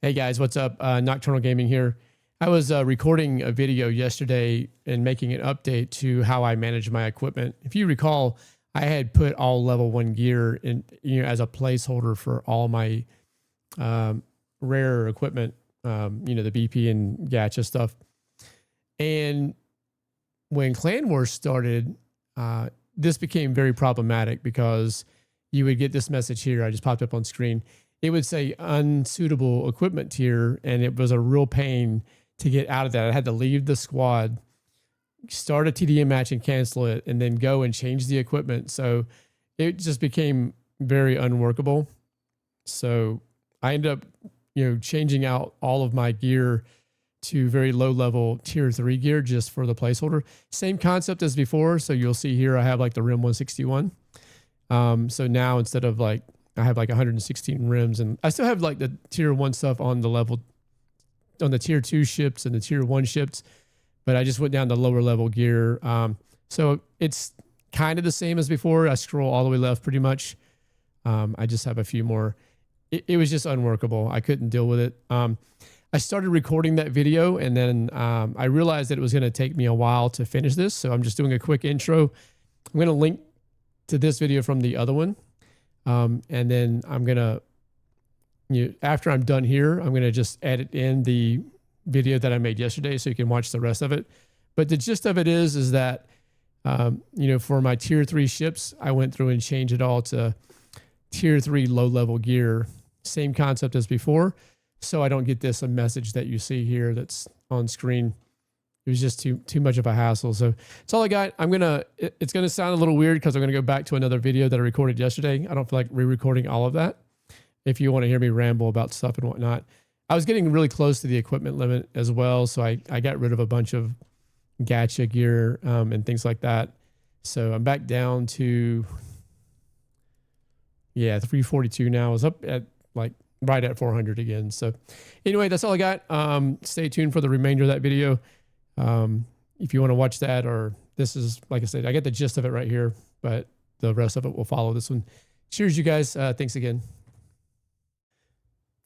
Hey guys, what's up? Nocturnal Gaming here. I was recording a video yesterday and making an update to how I manage my equipment. If you recall, I had put all level 1 gear in, as a placeholder for all my rare equipment, the BP and gacha stuff. And when Clan Wars started, this became very problematic because you would get this message here. I just popped up on screen. It would say unsuitable equipment tier, and it was a real pain to get out of that. I had to leave the squad, start a TDM match and cancel it, and then go and change the equipment. So it just became very unworkable. So I ended up, changing out all of my gear to very low level tier 3 gear just for the placeholder. Same concept as before. So you'll see here I have like the Rim 161. So now instead of I have like 116 rims, and I still have like the tier 1 stuff on the tier 2 ships and the tier 1 ships, but I just went down to lower level gear. So it's kind of the same as before. I scroll all the way left pretty much. I just have a few more. It was just unworkable. I couldn't deal with it. I started recording that video, and then I realized that it was going to take me a while to finish this. So I'm just doing a quick intro. I'm going to link to this video from the other one. And then I'm going to, after I'm done here, I'm going to just edit in the video that I made yesterday so you can watch the rest of it. But the gist of it is that, for my tier 3 ships, I went through and changed it all to tier 3 low level gear. Same concept as before. So I don't get this a message that you see here that's on screen. It was just too much of a hassle. So that's all I got. It's gonna sound a little weird because I'm gonna go back to another video that I recorded yesterday. I don't feel like re-recording all of that. If you want to hear me ramble about stuff and whatnot, I was getting really close to the equipment limit as well. So I got rid of a bunch of gacha gear and things like that. So I'm back down to 342 now. I was up at right at 400 again. So anyway, that's all I got. Stay tuned for the remainder of that video. If you want to watch that, or this is, like I said, I get the gist of it right here, but the rest of it will follow this one. Cheers, you guys. Thanks again.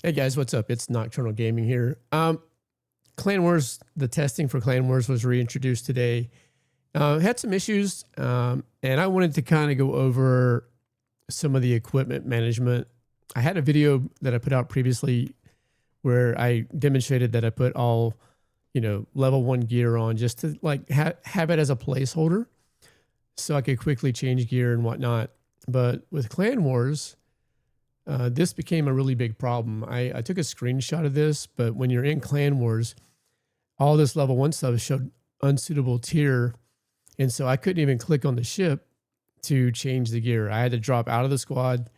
Hey guys, what's up? It's Nocturnal Gaming here. Clan Wars, the testing for Clan Wars was reintroduced today. Had some issues, and I wanted to kind of go over some of the equipment management. I had a video that I put out previously where I demonstrated that I put all level 1 gear on just to have it as a placeholder so I could quickly change gear and whatnot. But with Clan Wars, this became a really big problem. I took a screenshot of this, but when you're in Clan Wars, all this level 1 stuff showed unsuitable tier. And so I couldn't even click on the ship to change the gear. I had to drop out of the squad,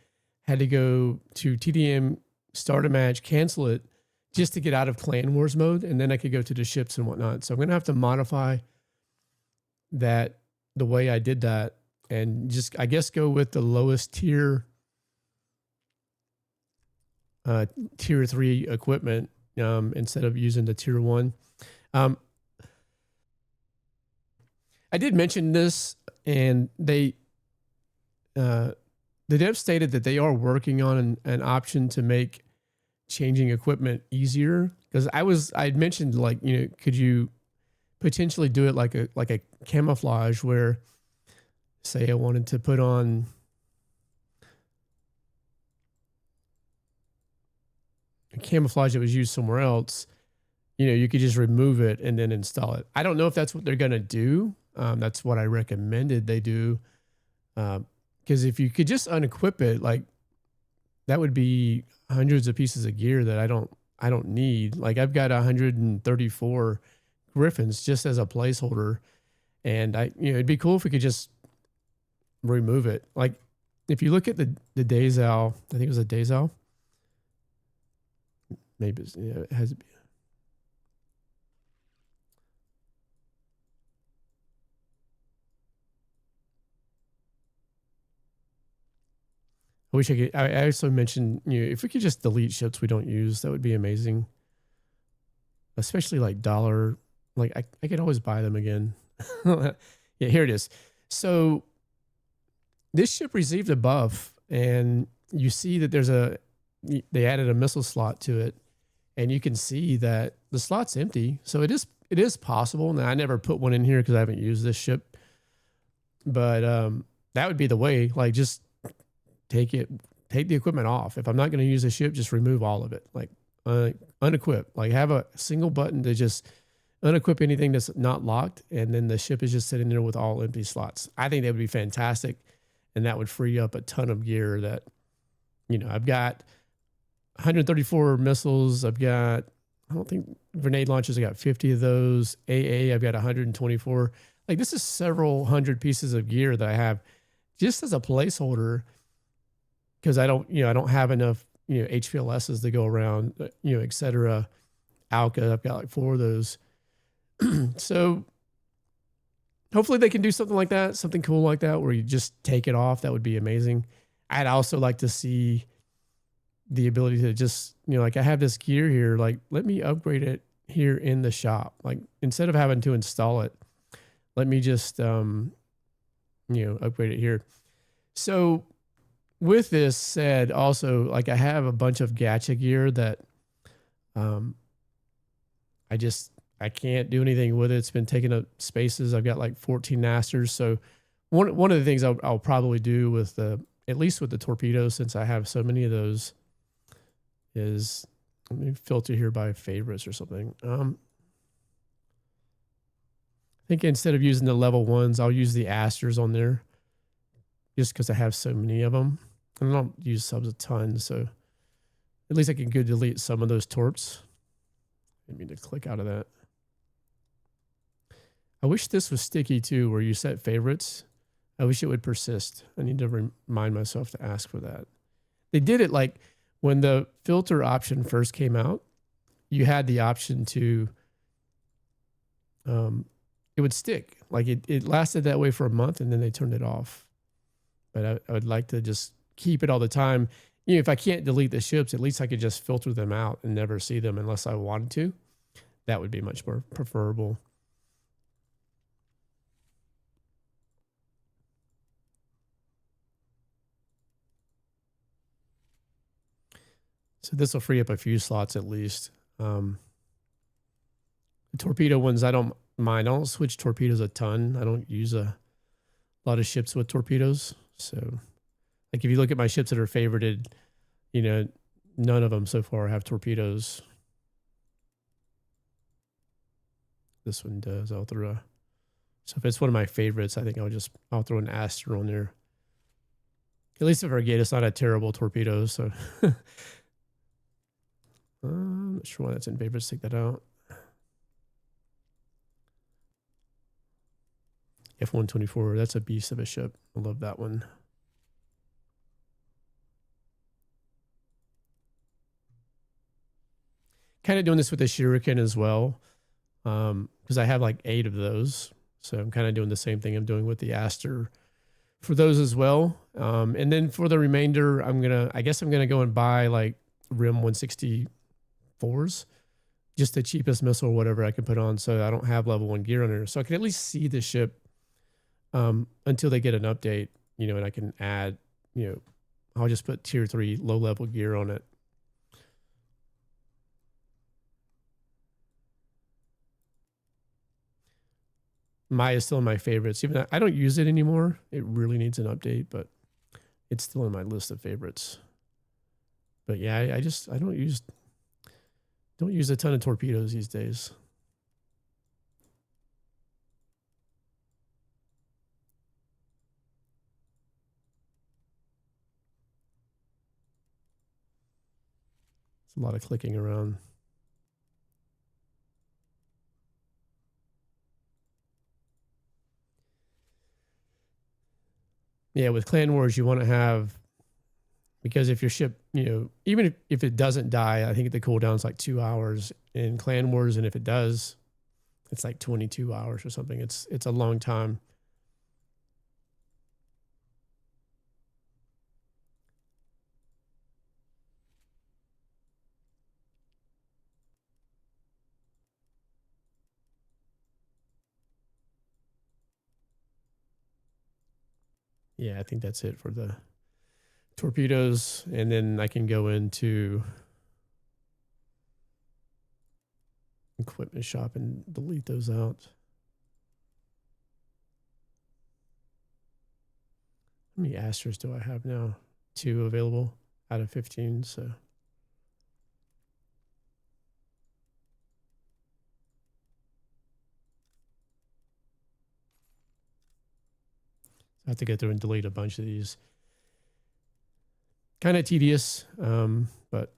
had to go to TDM, start a match, cancel it, just to get out of Clan Wars mode, and then I could go to the ships and whatnot. So I'm going to have to modify that the way I did that and just, I guess, go with the lowest tier, tier 3 equipment instead of using the tier 1. I did mention this, and the dev stated that they are working on an option to make changing equipment easier, because I'd mentioned could you potentially do it like a camouflage where, say I wanted to put on a camouflage that was used somewhere else, you could just remove it and then install it. I don't know if that's what they're going to do. That's what I recommended they do. Because if you could just unequip it, that would be hundreds of pieces of gear that I don't need. I've got 134 Griffins just as a placeholder, and it'd be cool if we could just remove it. If you look at the Dazal, I think it was a Dazal. Maybe it has. I wish I could. I also mentioned, if we could just delete ships we don't use, that would be amazing. Especially dollar. I could always buy them again. Yeah, here it is. So this ship received a buff, and you see that they added a missile slot to it. and you can see that the slot's empty. So it is possible. Now I never put one in here because I haven't used this ship, but that would be the way. Like just take the equipment off. If I'm not going to use the ship, just remove all of it. Like unequip. Like have a single button to just unequip anything that's not locked, and then the ship is just sitting there with all empty slots. I think that would be fantastic, and that would free up a ton of gear that, I've got 134 missiles. I don't think grenade launchers, I got 50 of those. I've got 124. Like this is several hundred pieces of gear that I have just as a placeholder because I don't have enough, HPLSs to go around, et cetera. Alka, I've got like 4 of those. So hopefully they can do something like that, something cool like that, where you just take it off. That would be amazing. I'd also like to see the ability to just, like I have this gear here, like let me upgrade it here in the shop. Like instead of having to install it, let me just, upgrade it here. So with this said, also, like I have a bunch of gacha gear that I can't do anything with it. It's been taking up spaces. I've got like 14 nasters. So one of the things I'll probably do with at least with the torpedoes, since I have so many of those, is let me filter here by favorites or something. I think instead of using the level 1s, I'll use the asters on there just because I have so many of them. And I don't use subs a ton, so at least I can go delete some of those torps. I need to click out of that. I wish this was sticky too, where you set favorites. I wish it would persist. I need to remind myself to ask for that. They did it like when the filter option first came out, you had the option to, it would stick. Like it lasted that way for a month and then they turned it off. But I would like to just keep it all the time. If I can't delete the ships, at least I could just filter them out and never see them unless I wanted to. That would be much more preferable. So this will free up a few slots at least. The torpedo ones, I don't mind. I don't switch torpedoes a ton. I don't use a lot of ships with torpedoes. So like if you look at my ships that are favorited, none of them so far have torpedoes. This one does. I'll throw so if it's one of my favorites, I think I'll throw an aster on there. At least if I forget, it's not a terrible torpedo. So I'm not sure why that's in favorites. Take that out. F-124, that's a beast of a ship. I love that one. Kind of doing this with the Shuriken as well, because I have like 8 of those. So I'm kind of doing the same thing I'm doing with the Aster for those as well. And then for the remainder, I guess I'm gonna go and buy like RIM 164s, just the cheapest missile or whatever I can put on, so I don't have level 1 gear on there. So I can at least see the ship until they get an update, and I can add, I'll just put tier 3 low level gear on it. Maya is still in my favorites. Even though I don't use it anymore. It really needs an update, but it's still in my list of favorites. But yeah, I don't use a ton of torpedoes these days. It's a lot of clicking around. Yeah, with Clan Wars, you want to have, because if your ship, even if it doesn't die, I think the cooldown is like 2 hours in Clan Wars, and if it does, it's like 22 hours or something. It's a long time. Yeah, I think that's it for the torpedoes, and then I can go into equipment shop and delete those out. How many Astros do I have now? 2 available out of 15. So I have to go through and delete a bunch of these. Kind of tedious, but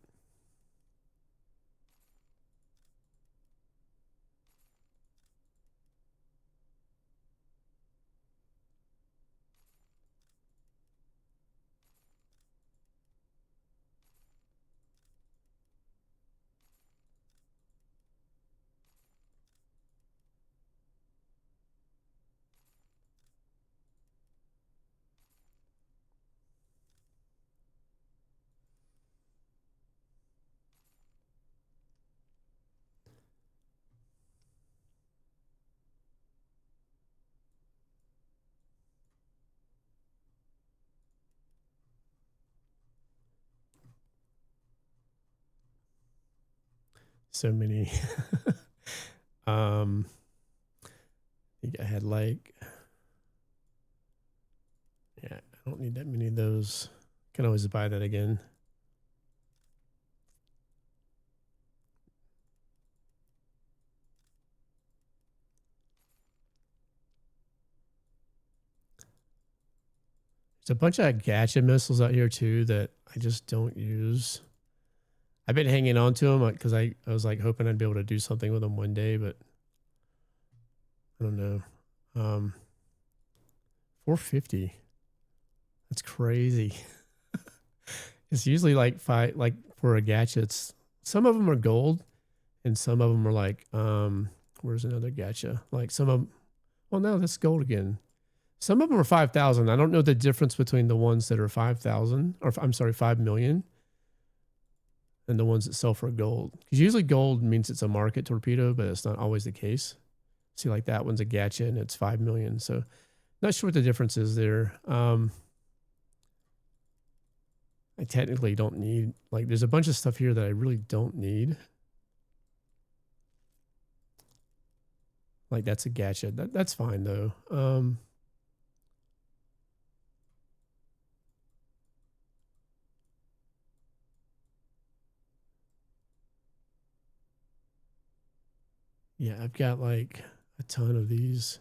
so many. I think I had like, yeah, I don't need that many of those. Can always buy that again. There's a bunch of gacha missiles out here too that I just don't use. I've been hanging on to them because I was like hoping I'd be able to do something with them one day, but I don't know. 450. That's crazy. It's usually like like for a gacha, it's some of them are gold and some of them are like, where's another gacha? Like some of them, well, no, that's gold again. Some of them are 5,000. I don't know the difference between the ones that are 5,000 or I'm sorry, 5 million and the ones that sell for gold. Because usually gold means it's a market torpedo, but it's not always the case. See, like that one's a gacha and it's 5 million. So not sure what the difference is there. I technically don't need, like there's a bunch of stuff here that I really don't need. Like that's a gacha. That's fine though. Yeah, I've got like a ton of these.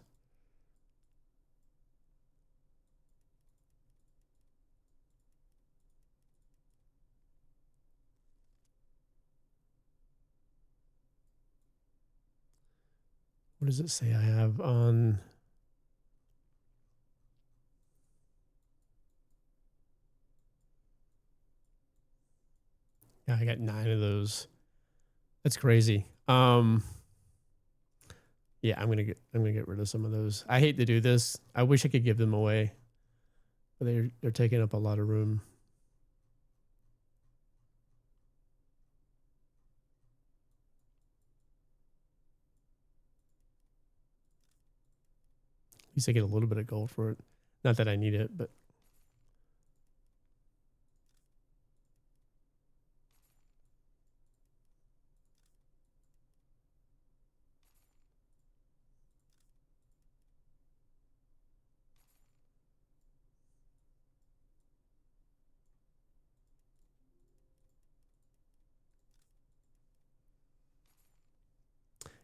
What does it say I have on? Yeah, I got 9 of those. That's crazy. Yeah, I'm gonna get rid of some of those. I hate to do this. I wish I could give them away, but they're taking up a lot of room. At least I get a little bit of gold for it. Not that I need it, but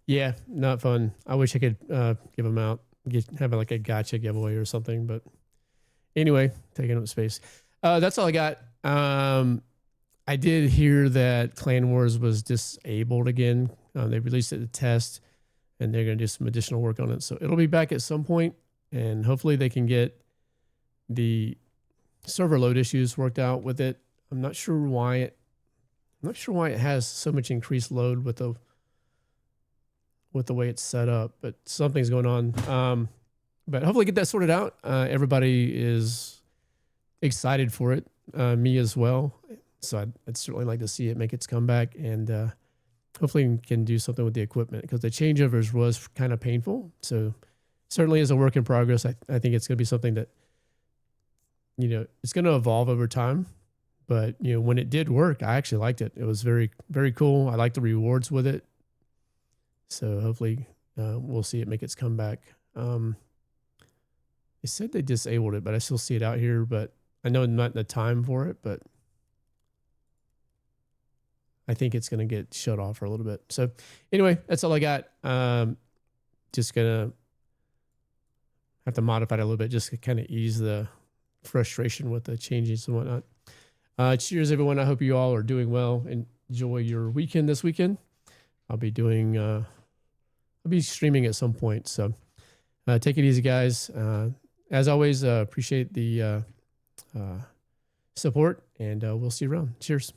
yeah, not fun. I wish I could give them out, have like a gotcha giveaway or something. But anyway, taking up space. That's all I got. I did hear that Clan Wars was disabled again. They released it to test, and they're going to do some additional work on it. So it'll be back at some point, and hopefully they can get the server load issues worked out with it. I'm not sure why it has so much increased load with the way it's set up, but something's going on. But hopefully get that sorted out. Everybody is excited for it, me as well. So I'd certainly like to see it make its comeback, and hopefully we can do something with the equipment because the changeovers was kind of painful. So certainly is a work in progress. I think it's going to be something that, it's going to evolve over time. But, when it did work, I actually liked it. It was very, very cool. I liked the rewards with it. So hopefully we'll see it make its comeback. They said they disabled it, but I still see it out here. But I know not the time for it, but I think it's going to get shut off for a little bit. So anyway, that's all I got. Just going to have to modify it a little bit just to kind of ease the frustration with the changes and whatnot. Cheers, everyone. I hope you all are doing well and enjoy your weekend this weekend. I'll be streaming at some point. So take it easy, guys. As always, appreciate the support, and we'll see you around. Cheers.